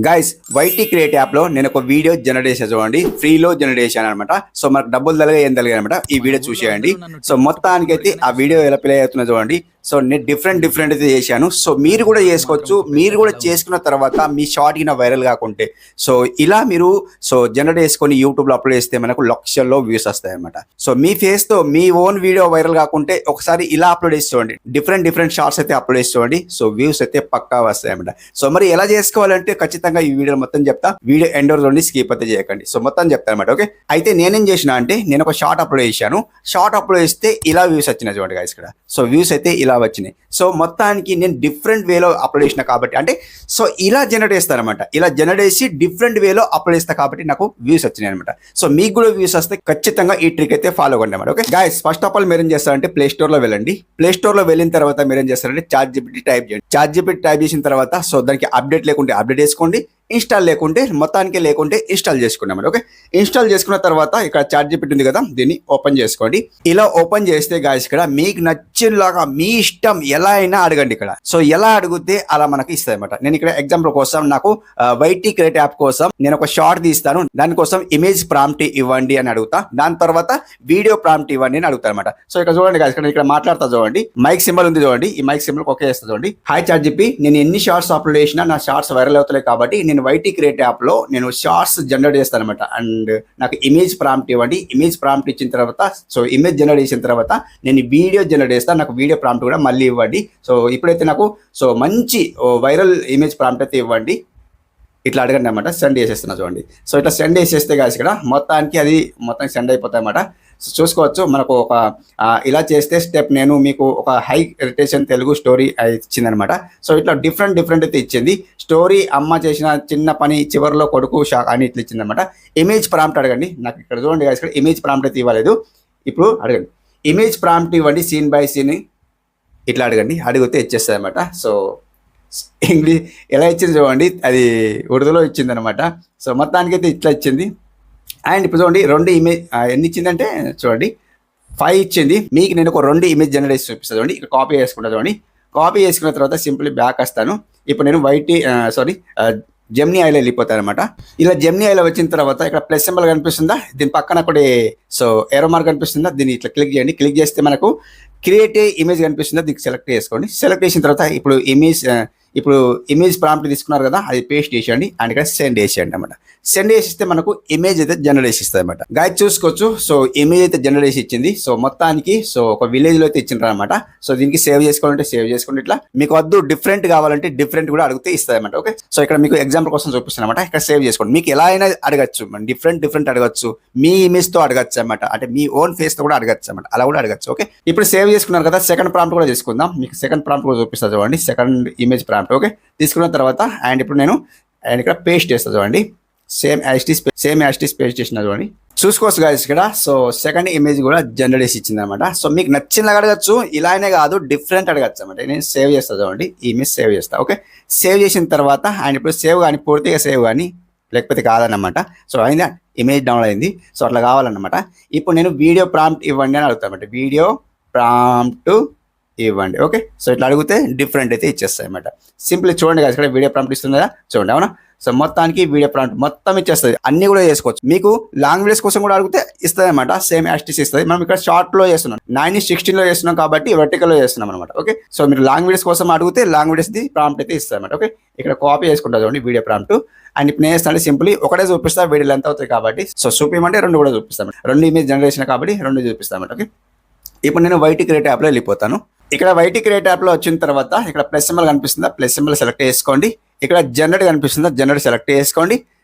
Guys YT create app లో నేను ఒక వీడియో జనరేట్ చేసా చూడండి, ఫ్రీలో జనరేట్ చేశాను అనమాట. సో మనకు డబ్బులు తలగా ఏం తలగా అనమాట. ఈ వీడియో చూసేయండి. సో మొత్తానికి అయితే ఆ వీడియో ఎలా ప్లే అవుతుందో చూడండి. సో నేను డిఫరెంట్ అయితే చేశాను. సో మీరు కూడా చేసుకోవచ్చు. మీరు కూడా చేసుకున్న తర్వాత మీ షార్ట్ కింద వైరల్ కాకుంటే సో ఇలా మీరు జనరేట్ చేసుకొని యూట్యూబ్లో అప్లోడ్ చేస్తే మనకు లక్షల్లో వ్యూస్ వస్తాయి అనమాట. సో మీ ఫేస్ తో మీ ఓన్ వీడియో వైరల్ కాకుంటే ఒకసారి ఇలా అప్లోడ్ చేసి చూడండి. డిఫరెంట్ షార్ట్స్ అయితే అప్లోడ్ చేసి చూడండి. సో వ్యూస్ అయితే పక్కా వస్తాయి అనమాట. సో మరి ఎలా చేసుకోవాలంటే ఖచ్చితంగా ఈ వీడియో మొత్తం చెప్తా. వీడియో ఎండ్ వరకు చూడండి, స్కిప్ అయితే చేయకండి. సో మొత్తం చెప్తాను అనమాట. ఓకే, అయితే నేనేం చేసిన అంటే నేను ఒక షార్ట్ అప్లోడ్ చేశాను. షార్ట్ అప్లోడ్ చేస్తే ఇలా వ్యూస్ వచ్చినాయి చూడండి గైస్ ఇక్కడ. సో వ్యూస్ అయితే ఇలా వచ్చినాయి. సో మొత్తానికి నేను డిఫరెంట్ వేలో అప్లోడ్ చేసిన కాబట్టి అంటే సో ఇలా జనరేట్ చేస్తాను అనమాట. ఇలా జనరేట్ చేసి డిఫరెంట్ వేలో అప్లోడ్ చేస్తా కాబట్టి నాకు వ్యూస్ వచ్చినాయి అనమాట. సో మీకు కూడా వ్యూస్ వస్తే ఖచ్చితంగా ఈ ట్రిక్ అయితే ఫాలో కండి అనమాట. Okay guys, first of all మీరు ఏం చేస్తారంటే ప్లే స్టోర్ లో వెళ్ళండి. ప్లే స్టోర్ లో వెళ్ళిన తర్వాత మీరు ఏం చేస్తారంటే ChatGPT టైప్ చేయండి. ChatGPT టైప్ చేసిన తర్వాత సో దానికి అప్డేట్ లేకుంటే అప్డేట్ చేసుకోండి, ఇన్స్టాల్ లేకుంటే మొత్తానికి లేకుంటే ఇన్స్టాల్ చేసుకున్నాం. ఓకే, ఇన్స్టాల్ చేసుకున్న తర్వాత ఇక్కడ ChatGPT ఉంది కదా, దీన్ని ఓపెన్ చేసుకోండి. ఇలా ఓపెన్ చేస్తే గాయస్ ఇక్కడ మీకు నచ్చినలాగా మీ ఇష్టం ఎలా అయినా అడగండి ఇక్కడ. సో ఎలా అడిగితే అలా మనకి ఇస్తుంది అనమాట. నేను ఇక్కడ ఎగ్జాంపుల్ కోసం నాకు వైటీ క్రియేట్ యాప్ కోసం నేను ఒక షార్ట్ తీస్తాను. దానికోసం ఇమేజ్ ప్రాంప్ట్ ఇవ్వండి అని అడుగుతా. దాని తర్వాత వీడియో ప్రాంప్ట్ ఇవ్వండి అని అడుగుతా అనమాట. సో ఇక్కడ చూడండి గాయస్, ఇక్కడ మాట్లాడుతా చూడండి, మైక్ సింబల్ ఉంది చూడండి. ఈ మైక్ సింబల్ ఓకే చేస్తా చూడండి. హాయ్ ChatGPT, నేను ఎన్ని షార్ట్స్ అప్లోడ్ చేసినా నా షార్ట్స్ వైరల్ అవుతాయి కాబట్టి నేను వైటీ క్రియేట్ యాప్ లో నేను షార్ట్స్ జనరేట్ చేస్తాను అనమాట. అండ్ నాకు ఇమేజ్ ప్రాంప్ట్ ఇవ్వండి. ఇమేజ్ ప్రాంప్ట్ ఇచ్చిన తర్వాత సో ఇమేజ్ జనరేట్ చేసిన తర్వాత నేను వీడియో జనరేట్ చేస్తాను. నాకు వీడియో ప్రాంప్ట్ కూడా మళ్ళీ ఇవ్వండి. సో ఇప్పుడైతే నాకు సో మంచి వైరల్ ఇమేజ్ ప్రాంప్ట్ అయితే ఇవ్వండి. ఇట్లా అడగండి అనమాట. సెండ్ చేసేస్తున్నా చూడండి. సో ఇట్లా సెండ్ చేసేస్తే కాదు ఇక్కడ మొత్తానికి అది మొత్తం సెండ్ అయిపోతాయి అనమాట. సో చూసుకోవచ్చు మనకు ఒక ఇలా చేస్తే స్టెప్ నేను మీకు ఒక హై రిటేషన్ తెలుగు స్టోరీ ఇచ్చింది అనమాట. సో ఇట్లా డిఫరెంట్ అయితే ఇచ్చింది. స్టోరీ అమ్మ చేసిన చిన్న పని చివరిలో కొడుకు షాక్ అని ఇట్లా ఇచ్చింది అనమాట. ఇమేజ్ ప్రాంప్ట్ అడగండి. నాకు ఇక్కడ చూడండి ఇక్కడ ఇమేజ్ ప్రాంప్ట్ అయితే ఇవ్వలేదు. ఇప్పుడు అడగండి, ఇమేజ్ ప్రాంప్ట్ ఇవ్వండి సీన్ బై సీన్ ఇట్లా అడగండి. అడిగితే ఇచ్చేస్తుంది అనమాట. సో ఇంగ్లీష్ ఎలా ఇచ్చింది చూడండి, అది ఉర్దూలో ఇచ్చింది అనమాట. సో మొత్తానికి అయితే ఇట్లా ఇచ్చింది. అండ్ ఇప్పుడు చూడండి రెండు ఇమేజ్ ఎన్ని ఇచ్చిందంటే చూడండి 5 ఇచ్చింది. మీకు నేను ఒక 2 ఇమేజ్ జనరేట్ చూపిస్తాను చూడండి. ఇక్కడ కాపీ చేసుకుంటా చూడండి. కాపీ చేసుకున్న తర్వాత సింపుల్లీ బ్యాక్ వస్తాను. ఇప్పుడు నేను జెమినీ ఐలో వెళ్ళిపోతాను అనమాట. ఇలా జెమినీ ఐలో వచ్చిన తర్వాత ఇక్కడ ప్లస్ సింబల్ కనిపిస్తుందా, దీని పక్కన ఒకటి సో ఏరో మార్క్ కనిపిస్తుందా, దీన్ని ఇట్లా క్లిక్ చేయండి. క్లిక్ చేస్తే మనకు క్రియేట్ ఇమేజ్ కనిపిస్తుందా, దీనికి సెలెక్ట్ చేసుకోండి. సెలెక్ట్ చేసిన తర్వాత ఇప్పుడు ఇమేజ్ ప్రాంప్ట్ తీసుకున్నారు కదా, అది పేస్ట్ చేసేయండి. అండ్ ఇక్కడ సెండ్ చేసేయండి అనమాట. సెండ్ చేసిస్తే మనకు ఇమేజ్ అయితే జనరేట్ ఇస్తుంది అనమాట. గైడ్ చూసుకోవచ్చు. సో ఇమేజ్ అయితే జనరేట్ ఇచ్చింది. సో మొత్తానికి సో ఒక విలేజ్ లో అయితే ఇచ్చిండ్రు అనమాట. సో దీనికి సేవ్ చేసుకోవాలంటే సేవ్ చేసుకోండి. ఇట్లా మీకు వద్దు డిఫరెంట్ కావాలంటే డిఫరెంట్ కూడా అడిగితే ఇస్తుంది అనమాట. ఓకే, సో ఇక్కడ మీకు ఎగ్జాంపుల్ కోసం చూపిస్తాను అనమాట. ఇక్కడ సేవ్ చేసుకోండి. మీకు ఎలా అయినా అడగచ్చు, డిఫరెంట్ అడగచ్చు. మీ ఇమేజ్ తో అడగచ్చు అనమాట. అంటే మీ ఓన్ ఫేస్ తో కూడా అడగచ్చు అనమాట. అలా కూడా అడగచ్చు. ఓకే, ఇప్పుడు సేవ్ చేసుకున్నారు కదా, సెకండ్ ప్రాంప్ట్ కూడా చేసుకుందాం. మీకు సెకండ్ ప్రాంప్ట్ కూడా చూపిస్తా చూడండి. సెకండ్ ఇమేజ్ ప్రాంప్ట్ ఓకే తీసుకున్న తర్వాత అండ్ ఇప్పుడు నేను ఇక్కడ పేస్ట్ చేస్తా చూడండి. సేమ్ యాస్టీస్ పేస్ట్ చేసిన చూడండి. చూసుకోవచ్చు గాయస్ ఇక్కడ. సో సెకండ్ ఇమేజ్ కూడా జనరేట్ ఇచ్చింది అనమాట. సో మీకు నచ్చినగా అడగచ్చు, ఇలానే కాదు డిఫరెంట్ అడగచ్చు అనమాట. నేను సేవ్ చేస్తా చూడండి. ఈ ఇమేజ్ సేవ్ చేస్తా. ఓకే, సేవ్ చేసిన తర్వాత అండ్ ఇప్పుడు సేవ్ కానీ పూర్తిగా సేవ్ కానీ లేకపోతే కాదన్నమాట. సో అయిందా, ఇమేజ్ డౌన్లోడ్ అయింది. సో అట్లా కావాలన్నమాట. ఇప్పుడు నేను వీడియో ప్రాంప్ట్ ఇవ్వండి అని అడుగుతాను అనమాట. వీడియో ప్రాంప్ట్ ఇవ్వండి. ఓకే, సో ఇట్లా అడిగితే డిఫరెంట్ అయితే ఇచ్చేస్తాయి అనమాట. సింపుల్ చూడండి కదా, ఇక్కడ వీడియో ప్రాంప్ట్ ఇస్తుంది కదా చూడండి. అవునా, సో మొత్తానికి వీడియో ప్రాంప్ట్ మొత్తం ఇచ్చేస్తుంది. అన్ని కూడా చేసుకోవచ్చు. మీకు లాంగ్ వీడియోస్ కోసం కూడా అడిగితే ఇస్తుంది అనమాట. సేమ్ యాస్టిస్ ఇస్తుంది. మనం ఇక్కడ షార్ట్ లో చేస్తున్నాం, 9:16 చేస్తున్నాం కాబట్టి వర్టికల్ లో చేస్తున్నాం అనమాట. ఓకే, సో మీరు లాంగ్ వీడియోస్ కోసం అడిగితే లాంగ్ వీడియోస్ ది ప్రాంప్ట్ అయితే ఇస్తుంది అనమాట. ఓకే, ఇక్కడ కాపీ చేసుకుంటా చూడండి వీడియో ప్రాంప్ట్. అండ్ ఇప్పుడు నేను చేస్తాను సింపుల్లీ ఒకటే చూపిస్తా, వీడియోలు ఎంత అవుతాయి కాబట్టి. సో చూపించమంటే 2 కూడా చూపిస్తాను. 2 ఇమేజ్ జనరేషన్ కాబట్టి 2 చూపిస్తాను. ఓకే, ఇప్పుడు నేను వైటీ క్రియేట్ యాప్ లో వెళ్ళిపోతాను. ఇక్కడ వైటీ క్రియేట్ యాప్ లో వచ్చిన తర్వాత ఇక్కడ ప్లస్ సింబల్ కనిపిస్తుందా, ప్లస్ సింబల్ సెలెక్ట్ చేసుకోండి. ఇక్కడ జనరేట్ కనిపిస్తుందా, జనరేట్ సెలెక్ట్ చేసుకోండి.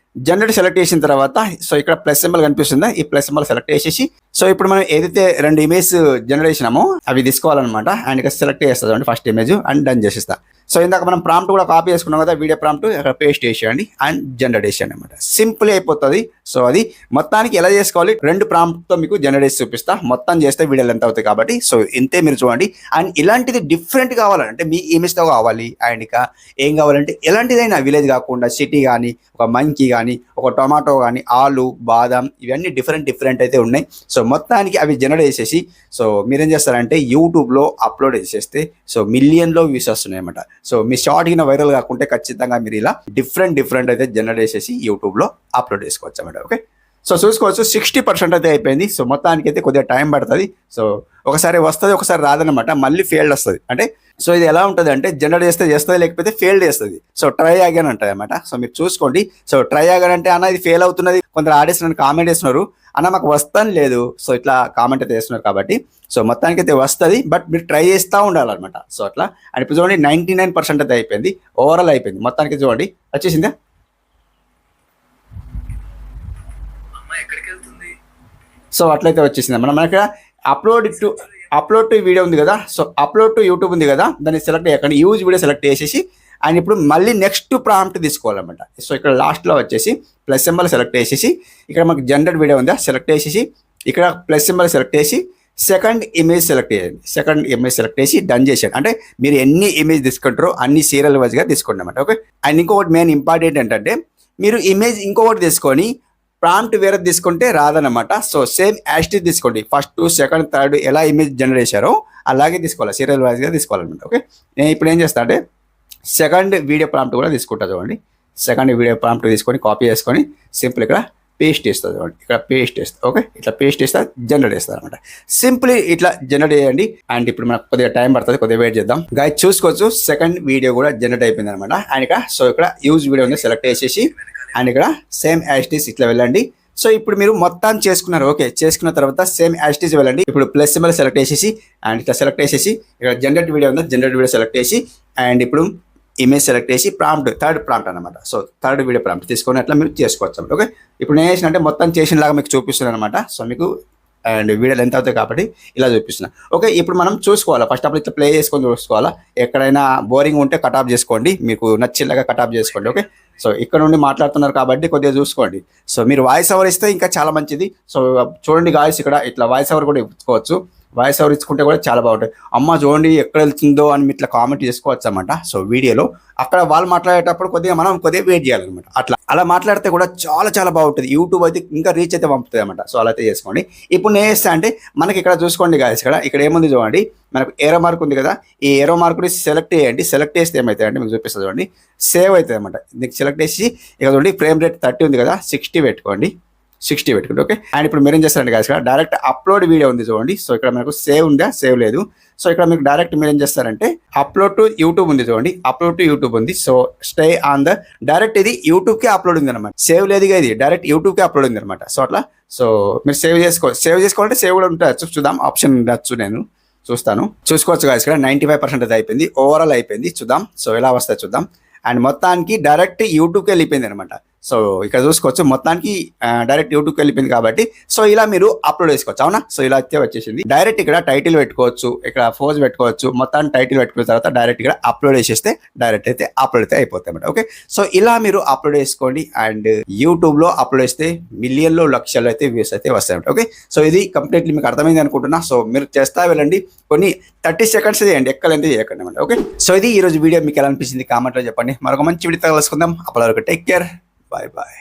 జనరేట్ సెలెక్ట్ చేసిన తర్వాత సో ఇక్కడ ప్లస్ సింబల్ కనిపిస్తుందా, ఈ ప్లస్ సింబల్ సెలెక్ట్ చేసేసి సో ఇప్పుడు మనం ఏదైతే 2 ఇమేజ్ జనరేట్ చేసినామో అవి తీసుకోవాలన్నమాట. అండ్ ఇక్కడ సెలెక్ట్ చేస్తుంది ఫస్ట్ ఇమేజ్ అండ్ డన్ చేసేస్తా. సో ఇందాక మనం ప్రాంప్ట్ కూడా కాపీ చేసుకున్నాం కదా, వీడియో ప్రాంప్ట్ అక్కడ పేస్ట్ చేసేయండి అండ్ జనరేట్ చేసేయండి అనమాట. సింపుల్ అయిపోతుంది. సో అది మొత్తానికి ఎలా చేసుకోవాలి, 2 ప్రాంప్ట్తో మీకు జనరేట్ చూపిస్తా. మొత్తం చేస్తే వీడియోలు ఎంత అవుతాయి కాబట్టి సో ఇంతే మీరు చూడండి. అండ్ ఇలాంటిది డిఫరెంట్ కావాలంటే మీ ఇమేజ్తో కావాలి. అండ్ ఇక ఏం కావాలంటే ఎలాంటిదైనా విలేజ్ కాకుండా సిటీ కానీ, ఒక మంకీ కానీ, ఒక టొమాటో కానీ, ఆలు, బాదం ఇవన్నీ డిఫరెంట్ అయితే ఉన్నాయి. సో మొత్తానికి అవి జనరేట్ చేసేసి సో మీరేం చేస్తారంటే యూట్యూబ్లో అప్లోడ్ చేసేస్తే సో మిలియన్లో వ్యూస్ వస్తున్నాయి అన్నమాట. సో మీ షార్ట్ కింద వైరల్ కాకుంటే ఖచ్చితంగా మీరు ఇలా డిఫరెంట్ అయితే జనరేట్ చేసేసి యూట్యూబ్లో అప్లోడ్ చేసుకోవచ్చు అన్నమాట. ఓకే, సో చూసుకోవచ్చు 60% అయితే అయిపోయింది. సో మొత్తానికి అయితే కొద్దిగా టైం పడుతుంది. సో ఒకసారి వస్తుంది, ఒకసారి రాదనమాట, మళ్ళీ ఫెయిల్డ్ వస్తుంది. అంటే సో ఇది ఎలా ఉంటుంది అంటే జనరేట్ చేస్తుంది, లేకపోతే ఫెయిల్డ్ చేస్తుంది. సో ట్రై అగైన్ అంటుంది అనమాట. సో మీరు చూసుకోండి. సో ట్రై అగైన్ అంటే అన్న ఇది ఫెయిల్ అవుతున్నది, కొందరు ఆడియన్స్ నన్ను కామెంట్ చేస్తున్నారు, అన్న మాకు వస్తాను లేదు. సో ఇట్లా కామెంట్ అయితే చేస్తున్నారు కాబట్టి సో మొత్తానికి అయితే వస్తుంది, బట్ మీరు ట్రై చేస్తూ ఉండాలన్నమాట. సో అట్లా అండ్ ఇప్పుడు చూడండి 99% అయితే అయిపోయింది, ఓవరాల్ అయిపోయింది. మొత్తానికి చూడండి వచ్చేసిందా. సో అట్లయితే వచ్చేసింది మనం ఇక్కడ అప్లోడ్ టు వీడియో ఉంది కదా. సో అప్లోడ్ టు యూట్యూబ్ ఉంది కదా, దాన్ని సెలెక్ట్ చేయకండి, యూజ్ వీడియో సెలెక్ట్ చేసేసి అండ్ ఇప్పుడు మళ్ళీ నెక్స్ట్ ప్రాంప్ట్ తీసుకోవాలన్నమాట. సో ఇక్కడ లాస్ట్లో వచ్చేసి ప్లస్ సింబల్ సెలెక్ట్ చేసేసి ఇక్కడ మనకు జనరేట్ వీడియో ఉందా సెలెక్ట్ చేసేసి ఇక్కడ ప్లస్ సింబల్ సెలెక్ట్ చేసి సెకండ్ ఇమేజ్ సెలెక్ట్ చేయండి. సెకండ్ ఇమేజ్ సెలెక్ట్ చేసి డన్ చేసేయండి. అంటే మీరు ఎన్ని ఇమేజ్ తీసుకుంటారో అన్ని సీరియల్ వైజ్గా తీసుకోండి అన్నమాట. ఓకే, అండ్ ఇంకొకటి మెయిన్ ఇంపార్టెంట్ ఏంటంటే మీరు ఇమేజ్ ఇంకొకటి తీసుకొని ప్రాంప్ట్ వేరే తీసుకుంటే రాదనమాట. సో సేమ్ యాస్టిజ్ తీసుకోండి, ఫస్ట్ సెకండ్ థర్డ్ ఎలా ఇమేజ్ జనరేట్ చేశారో అలాగే తీసుకోవాలి, సీరియల్ వైజ్గా తీసుకోవాలన్నమాట. ఓకే, నేను ఇప్పుడు ఏం చేస్తా అంటే సెకండ్ వీడియో ప్రాంప్ట్ కూడా తీసుకుంటా చూడండి. సెకండ్ వీడియో ప్రాంప్ట్ తీసుకొని కాపీ చేసుకొని సింపుల్ ఇక్కడ పేస్ట్ చేస్తుంది చూడండి, ఇక్కడ పేస్ట్ చేస్తా. ఓకే, ఇట్లా పేస్ట్ చేస్తా జనరేట్ చేస్తారు అనమాట. సింపుల్లీ ఇట్లా జనరేట్ చేయండి. అండ్ ఇప్పుడు మనకు కొద్దిగా టైం పడుతుంది, కొద్దిగా వెయిట్ చేద్దాం. గైస్ చూసుకోవచ్చు సెకండ్ వీడియో కూడా జనరేట్ అయిపోయింది అనమాట. అండ్ ఇక్కడ సో ఇక్కడ యూజ్ వీడియో ఉంది సెలెక్ట్ చేసేసి అండ్ ఇక్కడ సేమ్ యాస్టిస్ ఇట్లా వెళ్ళండి. సో ఇప్పుడు మీరు మొత్తం చేసుకున్నారు. ఓకే, చేసుకున్న తర్వాత సేమ్ యాస్టిస్ వెళ్ళండి. ఇప్పుడు ప్లస్ సింబల్ సెలెక్ట్ చేసేసి అండ్ ఇట్లా సెలెక్ట్ చేసేసి ఇక్కడ జనరేట్ వీడియో ఉంది, జనరేట్ వీడియో సెలెక్ట్ చేసి అండ్ ఇప్పుడు ఇమేజ్ సెలెక్ట్ చేసి ప్రాంప్ట్ థర్డ్ ప్రాంప్ట్ అనమాట. సో థర్డ్ వీడియో ప్రాంప్ట్ తీసుకొని అట్లా మీరు చేసుకోవచ్చు. ఓకే, ఇప్పుడు నేను చేసిన అంటే మొత్తం చేసిన లాగా మీకు చూపిస్తున్నాను అనమాట. సో మీకు అండ్ వీడియోలు ఎంత అవుతాయి కాబట్టి ఇలా చూపిస్తున్నా. ఓకే, ఇప్పుడు మనం చూసుకోవాలా, ఫస్ట్ ఆఫ్ ఆల్ ఇట్లా ప్లే చేసుకొని చూసుకోవాలా. ఎక్కడైనా బోరింగ్ ఉంటే కట్ ఆఫ్ చేసుకోండి, మీకు నచ్చేలాగా కట్ ఆఫ్ చేసుకోండి. ఓకే, సో ఇక్కడ నుండి మాట్లాడుతున్నారు కాబట్టి కొద్దిగా చూసుకోండి. సో మీరు వాయిస్ ఓవర్ ఇస్తే ఇంకా చాలా మంచిది. సో చూడండి గాయస్, ఇక్కడ ఇట్లా వాయిస్ ఓవర్ కూడా ఇచ్చుకోవచ్చు. వాయిస్ ఓవర్ ఇచ్చుకుంటే కూడా చాలా బాగుంటుంది. అమ్మ చూడండి ఎక్కడ వెళ్తుందో అని ఇట్లా కామెంట్ చేసుకోవచ్చు అనమాట. సో వీడియోలో అక్కడ వాళ్ళు మాట్లాడేటప్పుడు మనం కొద్దిగా వెయిట్ చేయాలన్నమాట. అలా మాట్లాడితే కూడా చాలా బాగుంటుంది. యూట్యూబ్ అయితే ఇంకా రీచ్ అయితే పంపుతుంది అనమాట. సో అలా అయితే చేసుకోండి. ఇప్పుడు నేను చేస్తా అంటే మనకి ఇక్కడ చూసుకోండి గాయస్, ఇక్కడ ఏముంది చూడండి, మనకు ఏరో మార్క్ ఉంది కదా, ఈ ఏరో మార్క్ని సెలెక్ట్ చేయండి. సెలెక్ట్ చేస్తే ఏమవుతుంది అంటే మీకు చూపిస్తుంది చూడండి, సేవ్ అవుతుంది అనమాట. దీనికి సెలెక్ట్ చేసి ఇక చూడండి ఫ్రేమ్ రేట్ 30 ఉంది కదా, 60 పెట్టుకోండి. ఓకే, అండ్ ఇప్పుడు మీరు ఏం చేస్తారండి గాయస్, ఇక్కడ డైరెక్ట్ అప్లోడ్ వీడియో ఉంది చూడండి. సో ఇక్కడ మనకు సేవ్ ఉందా, సేవ్ లేదు. సో ఇక్కడ మీకు డైరెక్ట్ మీరు ఏం చేస్తారంటే అప్లోడ్ టు యూట్యూబ్ ఉంది చూడండి, అప్లోడ్ టు యూట్యూబ్ ఉంది. So stay on the direct ఇది యూట్యూబ్కే అప్లోడ్ ఉంది అనమాట. సేవ్ లేదు ఇది డైరెక్ట్ యూట్యూబ్కే అప్లోడ్ ఉంది అనమాట. సో అట్లా సో మీరు సేవ్ చేసుకోవాలంటే సేవ్ కూడా ఉంటుంది. చూద్దాం ఆప్షన్ ఉండొచ్చు, నేను చూసుకోవచ్చు గాయస్. ఇక్కడ 95% అయితే అయిపోయింది, ఓవరాల్ అయిపోయింది. చూద్దాం సో ఎలా వస్తాయి చూద్దాం. అండ్ మొత్తానికి డైరెక్ట్ యూట్యూబ్కి వెళ్ళిపోయింది అనమాట. సో ఇక్కడ చూసుకోవచ్చు మొత్తానికి డైరెక్ట్ యూట్యూబ్కి వెళ్ళిపోయింది కాబట్టి సో ఇలా మీరు అప్లోడ్ చేసుకోవచ్చు. అవునా, సో ఇలా అయితే వచ్చేసింది. డైరెక్ట్ ఇక్కడ టైటిల్ పెట్టుకోవచ్చు, ఇక్కడ ఫోజ్ పెట్టుకోవచ్చు. మొత్తాన్ని టైటిల్ పెట్టుకున్న తర్వాత డైరెక్ట్ ఇక్కడ అప్లోడ్ చేసేస్తే డైరెక్ట్ అయితే అప్లోడ్ అయితే అయిపోతాయి అన్నమాట. ఓకే, సో ఇలా మీరు అప్లోడ్ చేసుకోండి. అండ్ యూట్యూబ్లో అప్లోడ్ చేస్తే మిలియన్లో లక్షలు అయితే వ్యూస్ అయితే వస్తాయి. ఓకే, సో ఇది కంప్లీట్లీ మీకు అర్థమైంది అనుకుంటున్నా. సో మీరు చేస్తా వెళ్ళండి, కొన్ని 30 seconds చేయండి, ఎక్కడంటే చేయకండి అన్నమాట. ఓకే, సో ఇది ఈరోజు వీడియో మీకు ఎలా అనిపించింది కామెంట్లో చెప్పండి. మరొక మంచి వీడియో కలుసుకుందాం. అప్పటి వరకు టేక్ కేర్, బాయ్.